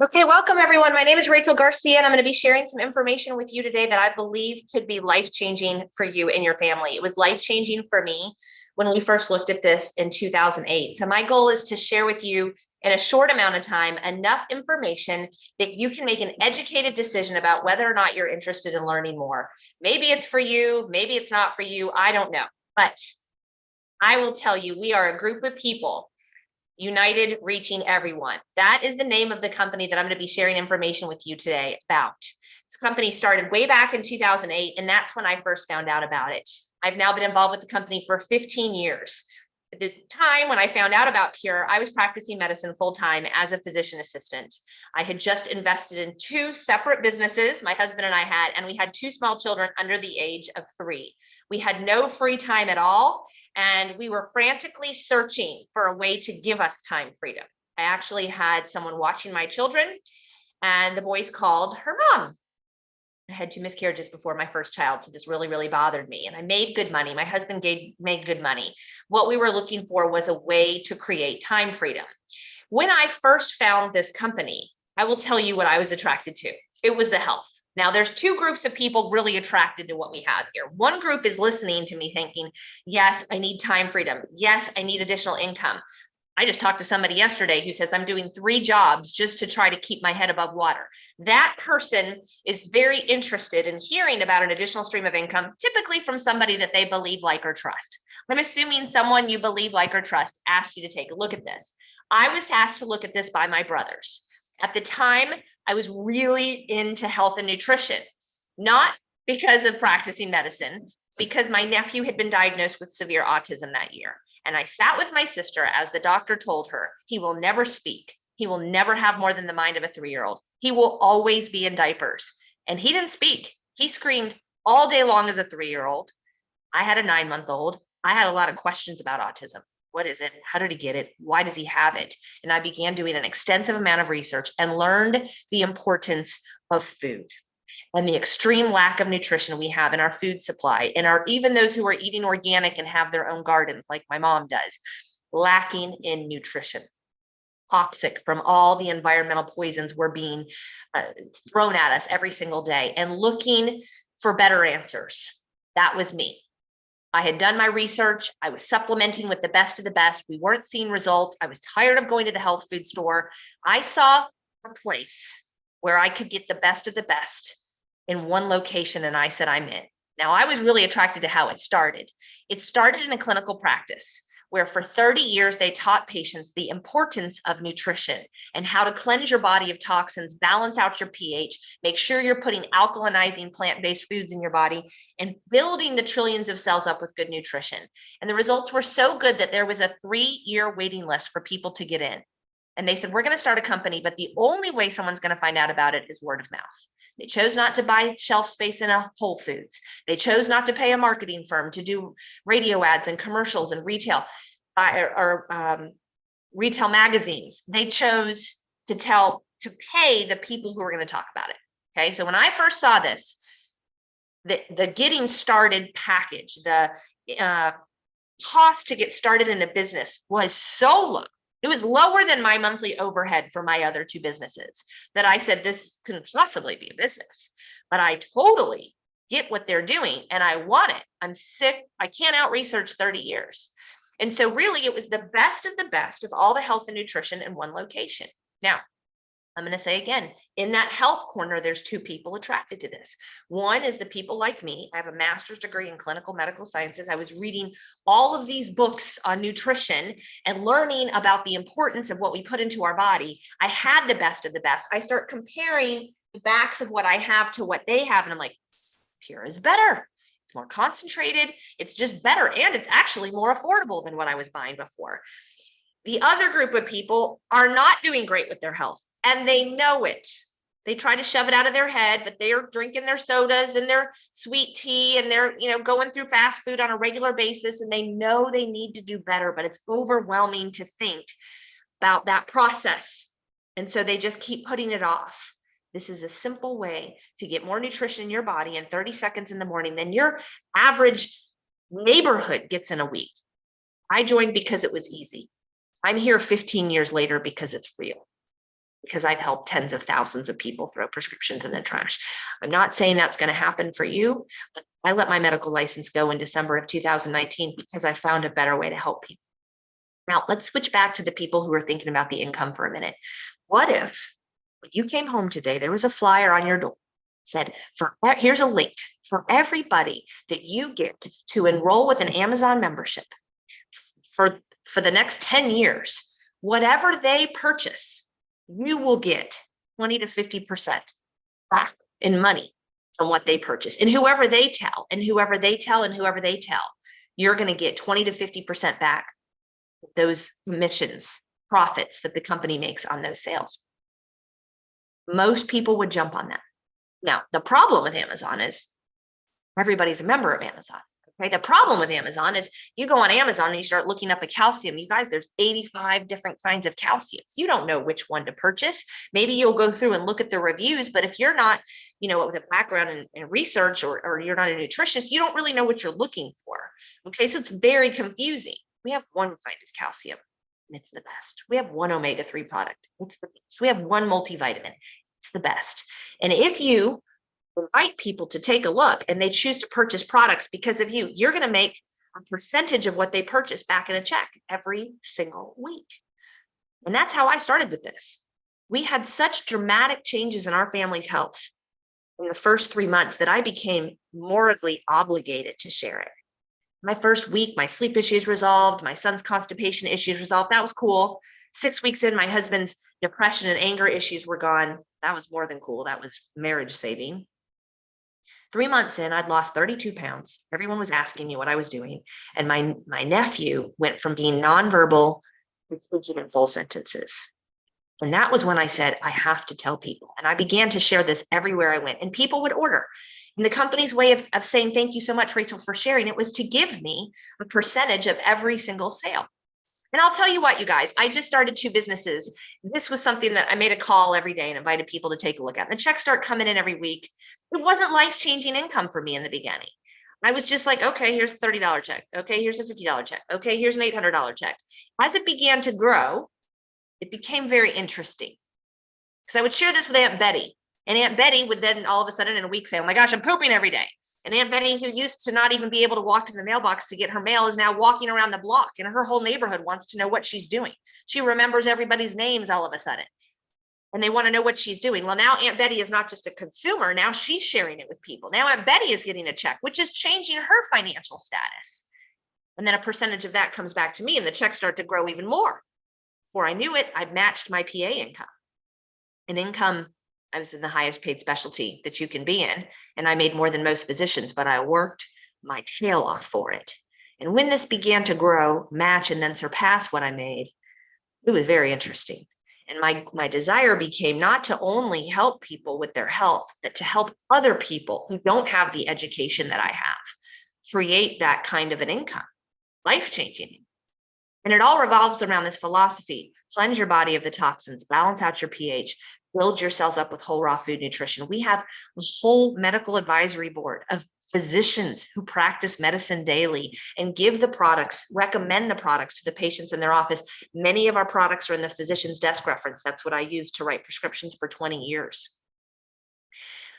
Okay, welcome everyone. My name is Rachel Garcia, and I'm going to be sharing some information with you today that I believe could be life-changing for you and your family. It was life-changing for me when we first looked at this in 2008. So my goal is to share with you in a short amount of time enough information that you can make an educated decision about whether or not you're interested in learning more. Maybe it's for you, maybe it's not for you, I don't know. But I will tell you, we are a group of people united, reaching everyone. That is the name of the company that I'm going to be sharing information with you today about. This company started way back in 2008, and that's when I first found out about it. I've now been involved with the company for 15 years. At the time when I found out about Pure, I was practicing medicine full-time as a physician assistant. I had just invested in two separate businesses, my husband and I had, and we had two small children under the age of 3. We had no free time at all, and we were frantically searching for a way to give us time freedom. I actually had someone watching my children, and the boys called her mom. I had 2 miscarriages before my first child, so this really, really bothered me. And I made good money. My husband made good money. What we were looking for was a way to create time freedom. When I first found this company, I will tell you what I was attracted to. It was the health. Now, there's 2 groups of people really attracted to what we have here. One group is listening to me thinking, yes, I need time freedom. Yes, I need additional income. I just talked to somebody yesterday who says, I'm doing 3 jobs just to try to keep my head above water. That person is very interested in hearing about an additional stream of income, typically from somebody that they believe, like, or trust. I'm assuming someone you believe, like, or trust asked you to take a look at this. I was asked to look at this by my brothers. At the time, I was really into health and nutrition, not because of practicing medicine, because my nephew had been diagnosed with severe autism that year. And I sat with my sister as the doctor told her, he will never speak. He will never have more than the mind of a 3-year-old. He will always be in diapers. And he didn't speak. He screamed all day long as a 3-year-old. I had a 9-month-old. I had a lot of questions about autism. What is it? How did he get it? Why does he have it? And I began doing an extensive amount of research and learned the importance of food and the extreme lack of nutrition we have in our food supply, and even those who are eating organic and have their own gardens, like my mom does, lacking in nutrition. Toxic from all the environmental poisons we're being thrown at us every single day, and looking for better answers. That was me. I had done my research. I was supplementing with the best of the best. We weren't seeing results. I was tired of going to the health food store. I saw a place where I could get the best of the best in one location, and I said, I'm in. Now, I was really attracted to how it started. It started in a clinical practice where for 30 years they taught patients the importance of nutrition and how to cleanse your body of toxins, balance out your pH, make sure you're putting alkalinizing plant-based foods in your body, and building the trillions of cells up with good nutrition. And the results were so good that there was a 3-year waiting list for people to get in. And they said, we're going to start a company, but the only way someone's going to find out about it is word of mouth. They chose not to buy shelf space in a Whole Foods. They chose not to pay a marketing firm to do radio ads and commercials and retail retail magazines. They chose to pay the people who were going to talk about it. Okay, so when I first saw this, the getting started package, the cost to get started in a business was so low. It was lower than my monthly overhead for my other 2 businesses that I said, this couldn't possibly be a business. But I totally get what they're doing and I want it. I'm sick. I can't out-research 30 years. And so really it was the best of all the health and nutrition in one location. Now, I'm going to say again, in that health corner, there's 2 people attracted to this. One is the people like me. I have a master's degree in clinical medical sciences. I was reading all of these books on nutrition and learning about the importance of what we put into our body. I had the best of the best. I start comparing the backs of what I have to what they have. And I'm like, Pure is better. It's more concentrated. It's just better. And it's actually more affordable than what I was buying before. The other group of people are not doing great with their health. And they know it. They try to shove it out of their head, but they are drinking their sodas and their sweet tea, and they're, going through fast food on a regular basis, and they know they need to do better, but it's overwhelming to think about that process. And so they just keep putting it off. This is a simple way to get more nutrition in your body in 30 seconds in the morning than your average neighborhood gets in a week. I joined because it was easy. I'm here 15 years later because it's real. because I've helped tens of thousands of people throw prescriptions in the trash. I'm not saying that's going to happen for you, but I let my medical license go in December of 2019 because I found a better way to help people. Now, let's switch back to the people who are thinking about the income for a minute. What if when you came home today, there was a flyer on your door that said, here's a link for everybody that you get to enroll with an Amazon membership for the next 10 years, whatever they purchase, you will get 20 to 50% back in money from what they purchase. And whoever they tell, and whoever they tell, and whoever they tell, you're going to get 20 to 50% back those commissions, profits that the company makes on those sales. Most people would jump on that. Now, the problem with Amazon is everybody's a member of Amazon. Okay. The problem with Amazon is you go on Amazon and you start looking up a calcium. You guys, there's 85 different kinds of calciums. You don't know which one to purchase. Maybe you'll go through and look at the reviews, but if you're not, with a background in research or you're not a nutritionist, you don't really know what you're looking for. Okay. So it's very confusing. We have one kind of calcium and it's the best. We have one omega-3 product. It's the best. We have one multivitamin. It's the best. And if you invite people to take a look and they choose to purchase products because of you, you're going to make a percentage of what they purchase back in a check every single week. And that's how I started with this. We had such dramatic changes in our family's health in the first 3 months that I became morally obligated to share it. My first week, my sleep issues resolved, my son's constipation issues resolved. That was cool. 6 weeks in, my husband's depression and anger issues were gone. That was more than cool. That was marriage saving. 3 months in, I'd lost 32 pounds. Everyone was asking me what I was doing. And my nephew went from being nonverbal to speaking in full sentences. And that was when I said, I have to tell people. And I began to share this everywhere I went. And people would order. And the company's way of saying, thank you so much, Rachel, for sharing it was to give me a percentage of every single sale. And I'll tell you what, you guys, I just started 2 businesses. This was something that I made a call every day and invited people to take a look at. And the checks start coming in every week. It wasn't life-changing income for me in the beginning. I was just like, okay, here's a $30 check. Okay, here's a $50 check. Okay, here's an $800 check. As it began to grow, it became very interesting. Because I would share this with Aunt Betty. And Aunt Betty would then all of a sudden in a week say, oh my gosh, I'm pooping every day. And Aunt Betty, who used to not even be able to walk to the mailbox to get her mail, is now walking around the block and her whole neighborhood wants to know what she's doing. She remembers everybody's names all of a sudden. And they want to know what she's doing. Well, now Aunt Betty is not just a consumer. Now she's sharing it with people. Now Aunt Betty is getting a check, which is changing her financial status. And then a percentage of that comes back to me and the checks start to grow even more. Before I knew it, I matched my PA income. An income, I was in the highest paid specialty that you can be in. And I made more than most physicians, but I worked my tail off for it. And when this began to grow, match, and then surpass what I made, it was very interesting. And my desire became not to only help people with their health, but to help other people who don't have the education that I have create that kind of an income, life-changing. And it all revolves around this philosophy: cleanse your body of the toxins, balance out your pH, build your cells up with whole raw food nutrition. We have a whole medical advisory board of physicians who practice medicine daily and give the products, recommend the products to the patients in their office. Many of our products are in the physician's desk reference. That's what I used to write prescriptions for 20 years.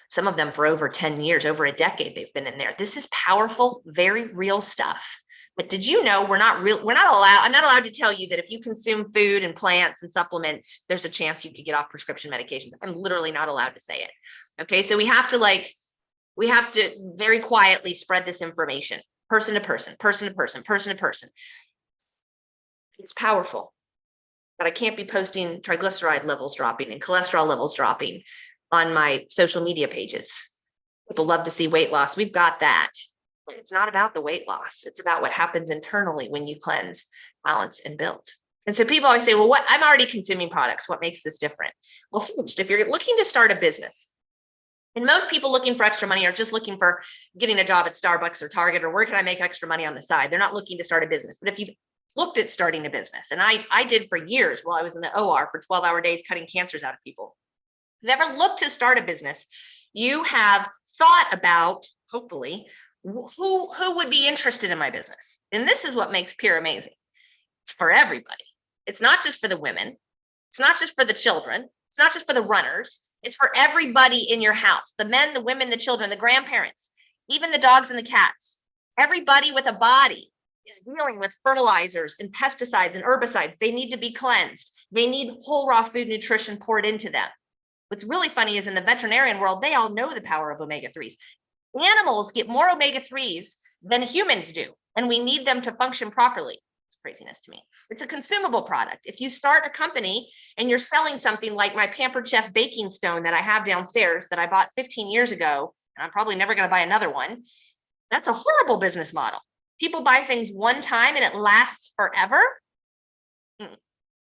Some of them for over 10 years, over a decade, they've been in there. This is powerful, very real stuff. But did you know I'm not allowed to tell you that if you consume food and plants and supplements, there's a chance you could get off prescription medications. I'm literally not allowed to say it. Okay, so we have to very quietly spread this information, person to person, person to person, person to person. It's powerful, but I can't be posting triglyceride levels dropping and cholesterol levels dropping on my social media pages. People love to see weight loss. We've got that. But it's not about the weight loss. It's about what happens internally when you cleanse, balance, and build. And so people always say, well, I'm already consuming products. What makes this different? Well, first, if you're looking to start a business, and most people looking for extra money are just looking for getting a job at Starbucks or Target, or where can I make extra money on the side? They're not looking to start a business. But if you've looked at starting a business, and I did for years while I was in the OR for 12-hour days cutting cancers out of people, never looked to start a business, you have thought about, hopefully, who would be interested in my business. And this is what makes Pure amazing. It's for everybody. It's not just for the women. It's not just for the children. It's not just for the runners. It's for everybody in your house, the men, the women, the children, the grandparents, even the dogs and the cats. Everybody with a body is dealing with fertilizers and pesticides and herbicides. They need to be cleansed. They need whole raw food nutrition poured into them. What's really funny is in the veterinarian world, they all know the power of omega-3s. Animals get more omega-3s than humans do, and we need them to function properly. It's craziness to me. It's a consumable product. If you start a company and you're selling something like my Pampered Chef baking stone that I have downstairs that I bought 15 years ago, and I'm probably never going to buy another one, that's a horrible business model. People buy things one time and it lasts forever.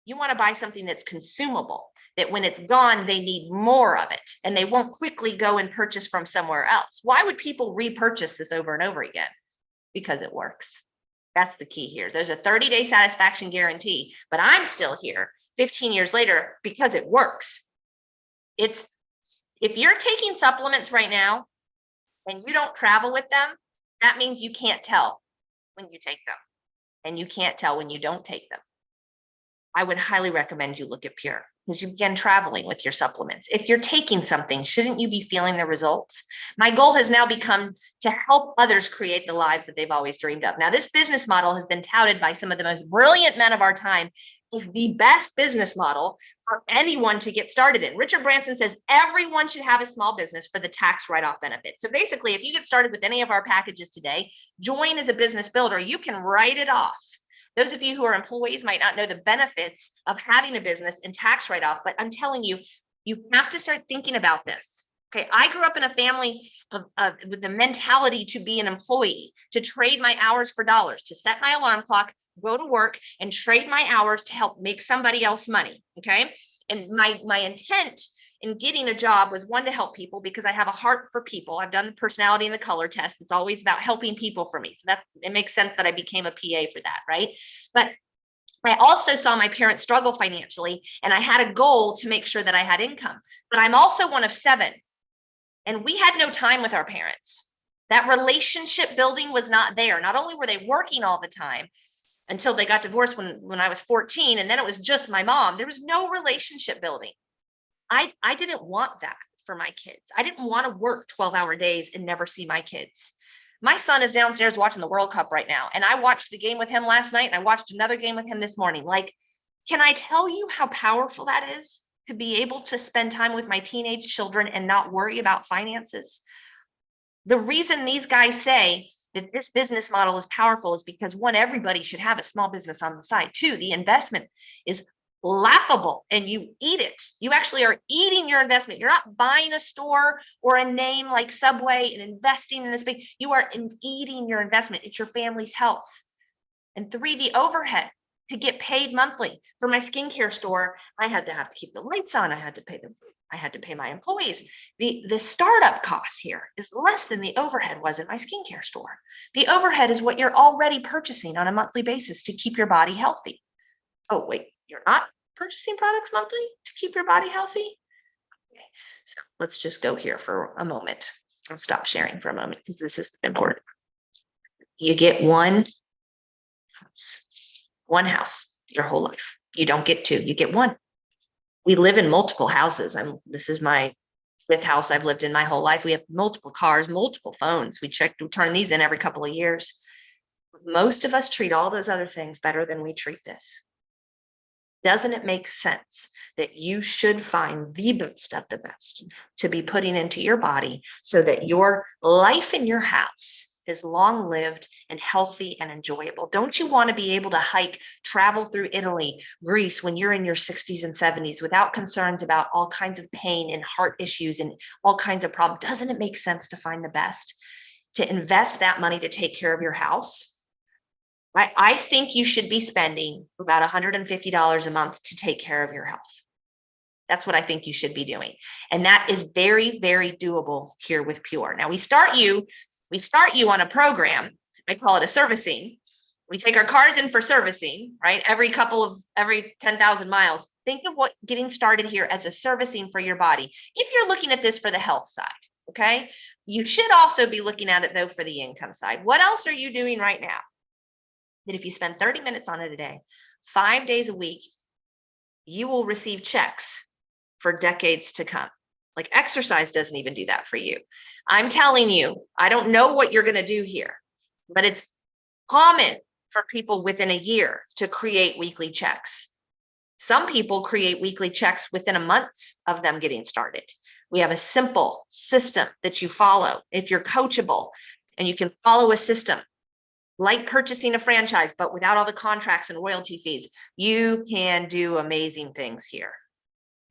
You want to buy something that's consumable, that when it's gone, they need more of it and they won't quickly go and purchase from somewhere else. Why would people repurchase this over and over again? Because it works. That's the key here. There's a 30-day satisfaction guarantee, but I'm still here 15 years later because it works. If you're taking supplements right now and you don't travel with them, that means you can't tell when you take them and you can't tell when you don't take them. I would highly recommend you look at Pure because you begin traveling with your supplements. If you're taking something, shouldn't you be feeling the results? My goal has now become to help others create the lives that they've always dreamed of. Now, this business model has been touted by some of the most brilliant men of our time as the best business model for anyone to get started in. Richard Branson says everyone should have a small business for the tax write-off benefit. So basically, if you get started with any of our packages today, join as a business builder, you can write it off. Those of you who are employees might not know the benefits of having a business and tax write-off, but I'm telling you, you have to start thinking about this. Okay, I grew up in a family with the mentality to be an employee, to trade my hours for dollars, to set my alarm clock, go to work, and trade my hours to help make somebody else money. Okay, and my intent in getting a job was one, to help people because I have a heart for people. I've done the personality and the color test. It's always about helping people for me. So that it makes sense that I became a PA for that, right? But I also saw my parents struggle financially, and I had a goal to make sure that I had income. But I'm also one of 7, and we had no time with our parents. That relationship building was not there. Not only were they working all the time until they got divorced when I was 14, and then it was just my mom. There was no relationship building. I didn't want that for my kids. I didn't want to work 12-hour days and never see my kids. My son is downstairs watching the World Cup right now. And I watched the game with him last night. And I watched another game with him this morning. Like, can I tell you how powerful that is to be able to spend time with my teenage children and not worry about finances? The reason these guys say that this business model is powerful is because 1, everybody should have a small business on the side. 2, the investment is laughable and you eat it. You actually are eating your investment. You're not buying a store or a name like Subway and investing in this big. You are eating your investment. It's your family's health. And 3, the overhead to get paid monthly. For my skincare store, I had to keep the lights on. I had to pay my employees. The startup cost here is less than the overhead was in my skincare store. The overhead is what you're already purchasing on a monthly basis to keep your body healthy. Oh, wait, you're not purchasing products monthly to keep your body healthy? Okay, so let's just go here for a moment. I'll stop sharing for a moment because this is important. You get one house your whole life. You don't get 2, you get 1. We live in multiple houses. This is my 5th house I've lived in my whole life. We have multiple cars, multiple phones. We turn these in every couple of years. Most of us treat all those other things better than we treat this. Doesn't it make sense that you should find the best of the best to be putting into your body so that your life in your house is long-lived and healthy and enjoyable? Don't you want to be able to travel through Italy, Greece when you're in your 60s and 70s without concerns about all kinds of pain and heart issues and all kinds of problems? Doesn't it make sense to find the best, to invest that money to take care of your house? I think you should be spending about $150 a month to take care of your health. That's what I think you should be doing. And that is very, very doable here with Pure. Now we start you on a program. I call it a servicing. We take our cars in for servicing, right? Every 10,000 miles. Think of what getting started here as a servicing for your body. If you're looking at this for the health side, okay? You should also be looking at it though for the income side. What else are you doing right now that if you spend 30 minutes on it a day, 5 days a week, you will receive checks for decades to come. Like exercise doesn't even do that for you. I'm telling you, I don't know what you're going to do here, but it's common for people within a year to create weekly checks. Some people create weekly checks within a month of them getting started. We have a simple system that you follow. If you're coachable and you can follow a system, like purchasing a franchise, but without all the contracts and royalty fees, you can do amazing things here.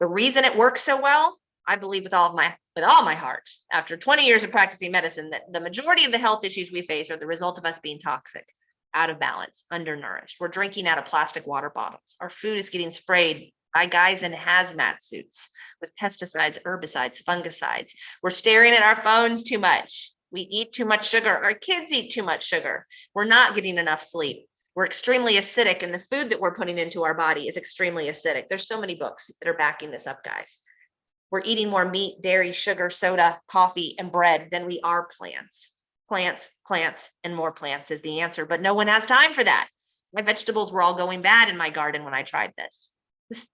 The reason it works so well, I believe with all my heart, after 20 years of practicing medicine, that the majority of the health issues we face are the result of us being toxic, out of balance, undernourished. We're drinking out of plastic water bottles. Our food is getting sprayed by guys in hazmat suits with pesticides, herbicides, fungicides. We're staring at our phones too much. We eat too much sugar. Our kids eat too much sugar. We're not getting enough sleep. We're extremely acidic, and the food that we're putting into our body is extremely acidic. There's so many books that are backing this up, guys. We're eating more meat, dairy, sugar, soda, coffee, and bread than we are plants. Plants, and more plants is the answer, but no one has time for that. My vegetables were all going bad in my garden when I tried this.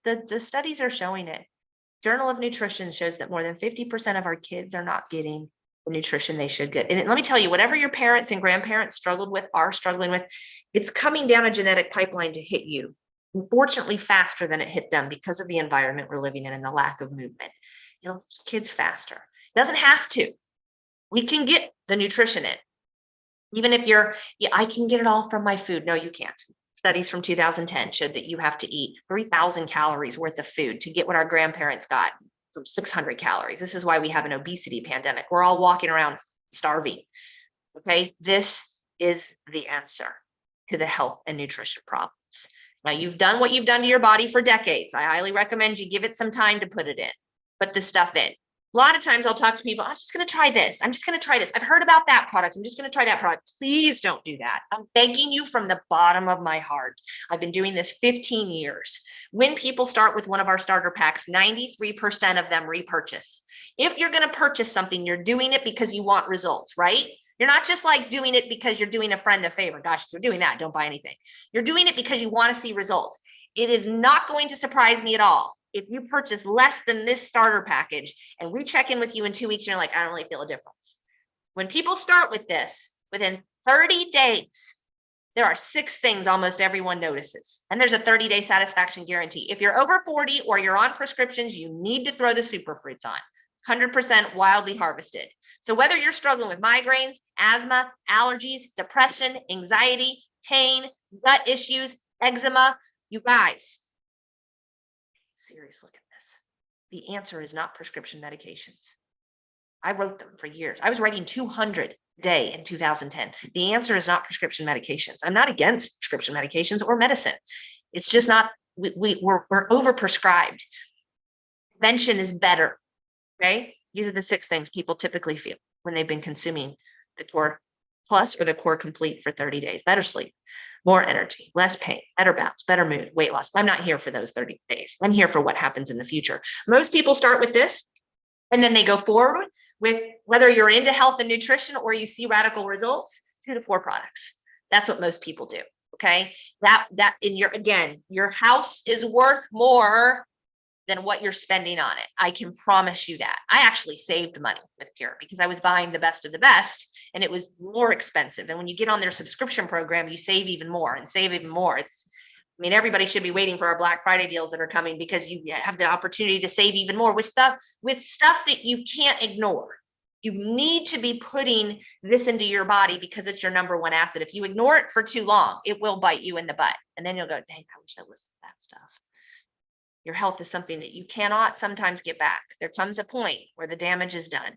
The studies are showing it. Journal of Nutrition shows that more than 50% of our kids are not getting the nutrition they should get. And let me tell you, whatever your parents and grandparents are struggling with, it's coming down a genetic pipeline to hit you, unfortunately faster than it hit them because of the environment we're living in and the lack of movement. Kids faster. It doesn't have to. We can get the nutrition in. Even if I can get it all from my food. No, you can't. Studies from 2010 showed that you have to eat 3,000 calories worth of food to get what our grandparents got from 600 calories. This is why we have an obesity pandemic. We're all walking around starving. Okay, this is the answer to the health and nutrition problems. Now, you've done what you've done to your body for decades. I highly recommend you give it some time to put the stuff in. A lot of times I'll talk to people, I'm just going to try this. I'm just going to try this. I've heard about that product. I'm just going to try that product. Please don't do that. I'm begging you from the bottom of my heart. I've been doing this 15 years. When people start with one of our starter packs, 93% of them repurchase. If you're going to purchase something, you're doing it because you want results, right? You're not just like doing it because you're doing a friend a favor. Gosh, if you're doing that, don't buy anything. You're doing it because you want to see results. It is not going to surprise me at all if you purchase less than this starter package and we check in with you in 2 weeks and you're like, I don't really feel a difference. When people start with this, within 30 days, there are 6 things almost everyone notices. And there's a 30-day satisfaction guarantee. If you're over 40 or you're on prescriptions, you need to throw the superfruits on. 100% wildly harvested. So whether you're struggling with migraines, asthma, allergies, depression, anxiety, pain, gut issues, eczema, you guys, serious look at this. The answer is not prescription medications. I wrote them for years. I was writing 200 a day in 2010. The answer is not prescription medications. I'm not against prescription medications or medicine. It's just not, we're overprescribed. Prevention is better. Okay. These are the 6 things people typically feel when they've been consuming the Core Plus or the Core Complete for 30 days. Better sleep, more energy, less pain, better balance, better mood, weight loss. I'm not here for those 30 days. I'm here for what happens in the future. Most people start with this and then they go forward with, whether you're into health and nutrition or you see radical results, 2 to 4 products. That's what most people do. Okay. That in your house is worth more than what you're spending on it. I can promise you that. I actually saved money with Pure because I was buying the best of the best and it was more expensive. And when you get on their subscription program, you save even more and save even more. Everybody should be waiting for our Black Friday deals that are coming because you have the opportunity to save even more with stuff that you can't ignore. You need to be putting this into your body because it's your number one asset. If you ignore it for too long, it will bite you in the butt. And then you'll go, dang, I wish I listened to that stuff. Your health is something that you cannot sometimes get back. There comes a point where the damage is done.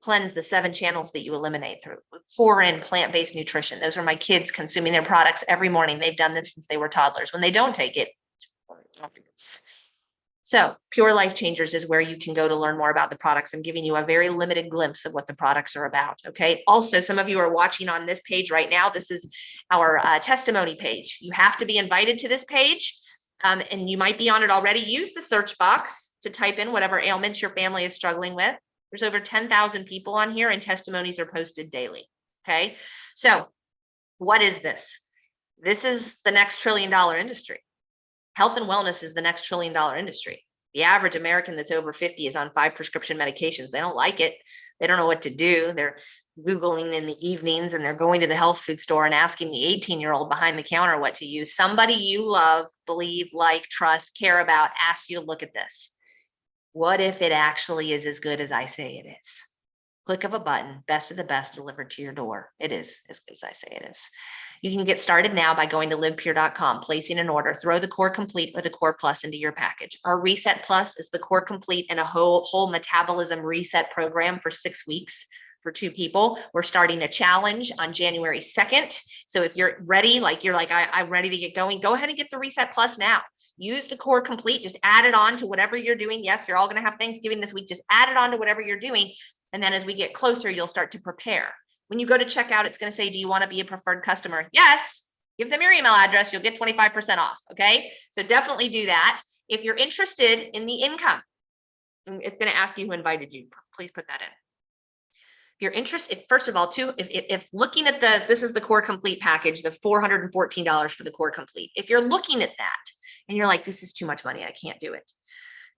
Cleanse the 7 channels that you eliminate through. Pour in plant-based nutrition. Those are my kids consuming their products every morning. They've done this since they were toddlers. When they don't take it, so Pure Life Changers is where you can go to learn more about the products. I'm giving you a very limited glimpse of what the products are about. Okay. Also, some of you are watching on this page right now. This is our testimony page. You have to be invited to this page. And you might be on it already. Use the search box to type in whatever ailments your family is struggling with. There's over 10,000 people on here and testimonies are posted daily. Okay. So what is this? This is the next $1 trillion industry. Health and wellness is the next $1 trillion industry The average American that's over 50 is on 5 prescription medications. They don't like it. They don't know what to do. They're Googling in the evenings and they're going to the health food store and asking the 18-year-old behind the counter what to use. Somebody you love, believe, like, trust, care about asked you to look at this. What if it actually is as good as I say it is? Click of a button, best of the best delivered to your door. It is as good as I say it is. You can get started now by going to livepure.com, placing an order, throw the Core Complete or the Core Plus into your package. Our Reset Plus is the Core Complete and a whole metabolism reset program for 6 weeks for 2 people. We're starting a challenge on January 2nd. So if you're ready, I'm ready to get going, go ahead and get the Reset Plus now. Use the Core Complete, just add it on to whatever you're doing. Yes, you're all going to have Thanksgiving this week. Just add it on to whatever you're doing. And then as we get closer, you'll start to prepare. When you go to checkout, it's going to say, do you want to be a preferred customer? Yes. Give them your email address. You'll get 25% off. Okay. So definitely do that. If you're interested in the income, it's going to ask you who invited you. Please put that in. If you're interested, first of all, too, if looking at this is the Core Complete package, the $414 for the Core Complete. If you're looking at that and you're like, this is too much money, I can't do it.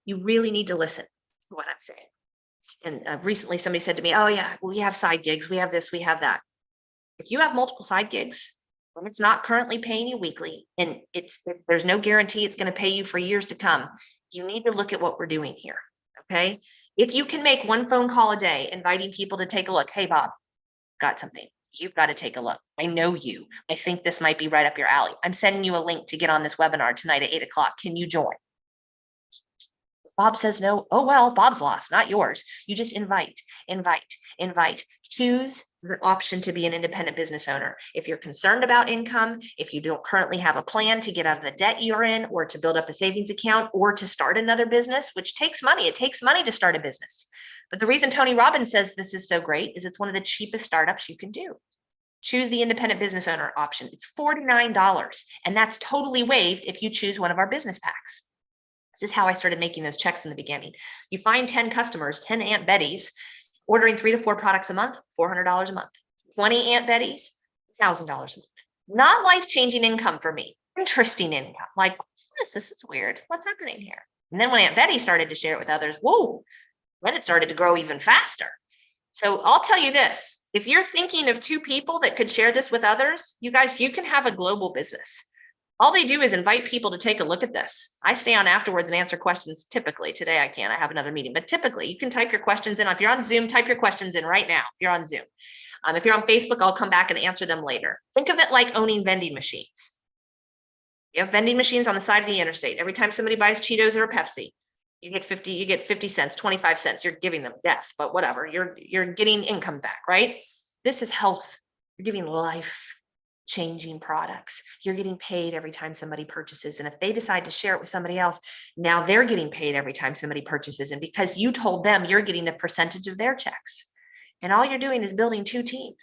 You really need to listen to what I'm saying. And recently somebody said to me, oh yeah, we have side gigs. We have this, we have that. If you have multiple side gigs and it's not currently paying you weekly and there's no guarantee it's going to pay you for years to come, you need to look at what we're doing here. Okay. If you can make 1 phone call a day, inviting people to take a look. Hey, Bob, got something. You've got to take a look. I know you. I think this might be right up your alley. I'm sending you a link to get on this webinar tonight at 8 o'clock. Can you join? Bob says no. Oh, well, Bob's lost, not yours. You just invite. Choose the option to be an independent business owner. If you're concerned about income, if you don't currently have a plan to get out of the debt you're in, or to build up a savings account, or to start another business, which takes money. It takes money to start a business. But the reason Tony Robbins says this is so great is it's one of the cheapest startups you can do. Choose the independent business owner option. It's $49, and that's totally waived if you choose one of our business packs. This is how I started making those checks in the beginning. You find 10 customers, 10 Aunt Bettys, ordering 3 to 4 products a month, $400 a month. 20 Aunt Bettys, $1,000 a month. Not life-changing income for me. Interesting income. Like, what's this? This is weird. What's happening here? And then when Aunt Betty started to share it with others, whoa, then it started to grow even faster. So I'll tell you this. If you're thinking of 2 people that could share this with others, you guys, you can have a global business. All they do is invite people to take a look at this. I stay on afterwards and answer questions. Typically, today I can't, I have another meeting, but typically you can type your questions in. If you're on Zoom, type your questions in right now. If you're on Zoom, if you're on Facebook, I'll come back and answer them later. Think of it like owning vending machines. You have vending machines on the side of the interstate. Every time somebody buys Cheetos or a Pepsi, you get 50 cents, 25 cents. You're giving them death, but whatever. You're getting income back, right? This is health. You're giving life changing products. You're getting paid every time somebody purchases. And if they decide to share it with somebody else, now they're getting paid every time somebody purchases. And because you told them, you're getting a percentage of their checks. And all you're doing is building 2 teams.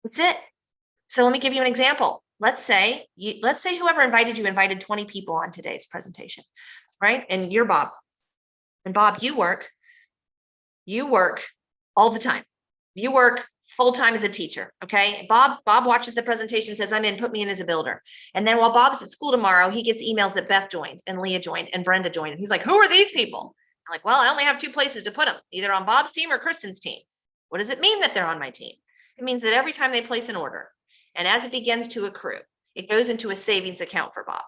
That's it. So let me give you an example. Let's say whoever invited you invited 20 people on today's presentation, right? And you're Bob. And Bob, you work all the time. You work full-time as a teacher. Okay. Bob watches the presentation, says, I'm in, put me in as a builder. And then while Bob's at school tomorrow, he gets emails that Beth joined and Leah joined and Brenda joined. And he's like, who are these people? I'm like, well, I only have 2 places to put them, either on Bob's team or Kristen's team. What does it mean that they're on my team? It means that every time they place an order, and as it begins to accrue, it goes into a savings account for Bob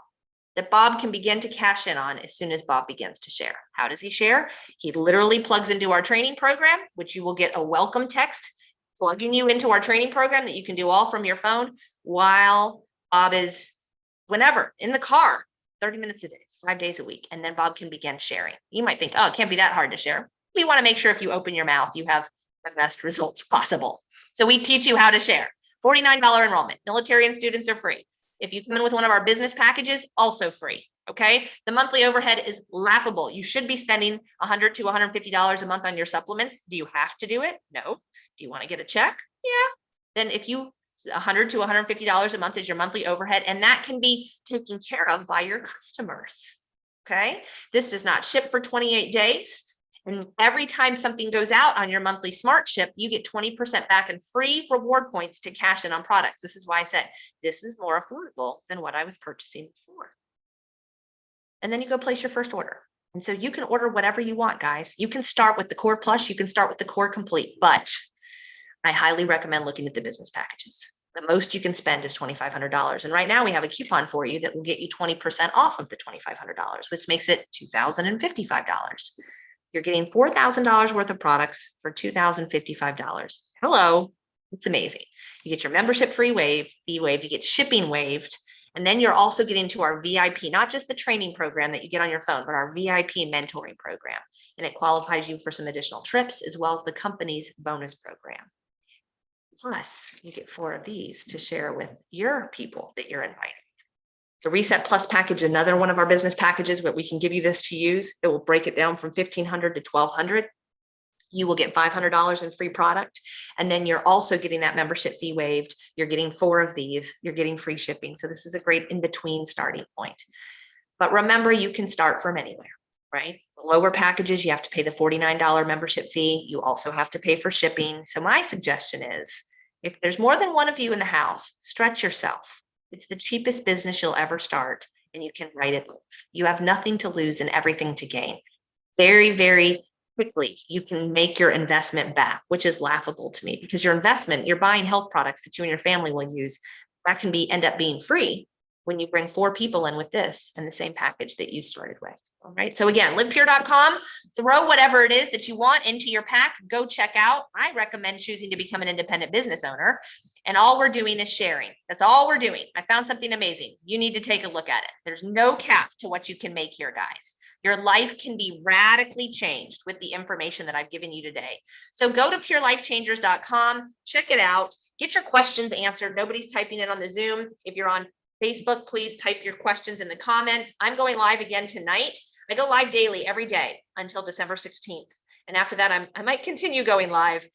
that Bob can begin to cash in on as soon as Bob begins to share. How does he share? He literally plugs into our training program, which you will get a welcome text plugging you into our training program that you can do all from your phone while Bob is whenever in the car, 30 minutes a day, 5 days a week. And then Bob can begin sharing. You might think, oh, it can't be that hard to share. We want to make sure if you open your mouth, you have the best results possible. So we teach you how to share. $49 enrollment. Military and students are free. If you come in with one of our business packages, also free. Okay. The monthly overhead is laughable. You should be spending $100 to $150 a month on your supplements. Do you have to do it? No. Do you want to get a check? Yeah. Then if you $100 to $150 a month is your monthly overhead, and that can be taken care of by your customers. Okay. This does not ship for 28 days. And every time something goes out on your monthly smart ship, you get 20% back in free reward points to cash in on products. This is why I said this is more affordable than what I was purchasing before. And then you go place your first order. And so you can order whatever you want, guys. You can start with the Core Plus, you can start with the Core Complete, but I highly recommend looking at the business packages. The most you can spend is $2,500. And right now we have a coupon for you that will get you 20% off of the $2,500, which makes it $2,055. You're getting $4,000 worth of products for $2,055. Hello, it's amazing. You get your membership fee waived, you get shipping waived, and then you're also getting to our VIP, not just the training program that you get on your phone, but our VIP mentoring program. And it qualifies you for some additional trips as well as the company's bonus program. Plus, you get 4 of these to share with your people that you're inviting. The Reset Plus package is another one of our business packages where we can give you this to use. It will break it down from $1,500 to $1,200. You will get $500 in free product. And then you're also getting that membership fee waived. You're getting 4 of these. You're getting free shipping. So this is a great in-between starting point. But remember, you can start from anywhere, right? The lower packages, you have to pay the $49 membership fee. You also have to pay for shipping. So my suggestion is, if there's more than one of you in the house, stretch yourself. It's the cheapest business you'll ever start, and you can write it. You have nothing to lose and everything to gain. Very, very quickly, you can make your investment back, which is laughable to me because your investment, you're buying health products that you and your family will use. That can end up being free when you bring 4 people in with this and the same package that you started with. All right. So again, livepure.com, throw whatever it is that you want into your pack. Go check out. I recommend choosing to become an independent business owner. And all we're doing is sharing. That's all we're doing. I found something amazing. You need to take a look at it. There's no cap to what you can make here, guys. Your life can be radically changed with the information that I've given you today. So go to purelifechangers.com, check it out, get your questions answered. Nobody's typing it on the Zoom. If you're on Facebook, please type your questions in the comments. I'm going live again tonight. I go live daily every day until December 16th. And after that, I might continue going live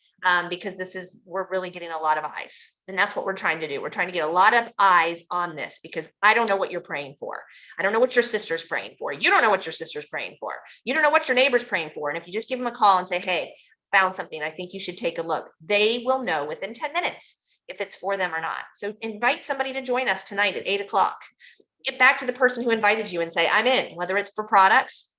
because we're really getting a lot of eyes. And that's what we're trying to do. We're trying to get a lot of eyes on this because I don't know what you're praying for. I don't know what your sister's praying for. You don't know what your sister's praying for. You don't know what your neighbor's praying for. And if you just give them a call and say, hey, found something, I think you should take a look, they will know within 10 minutes if it's for them or not. So invite somebody to join us tonight at 8 o'clock. Get back to the person who invited you and say, I'm in, whether it's for products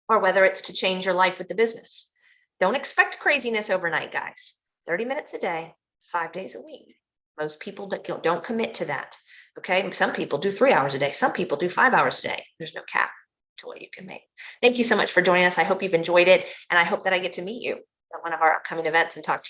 or whether it's to change your life with the business. Don't expect craziness overnight, guys. 30 minutes a day, 5 days a week. Most people don't commit to that. Okay. Some people do 3 hours a day. Some people do 5 hours a day. There's no cap to what you can make. Thank you so much for joining us. I hope you've enjoyed it. And I hope that I get to meet you at one of our upcoming events and talk to you.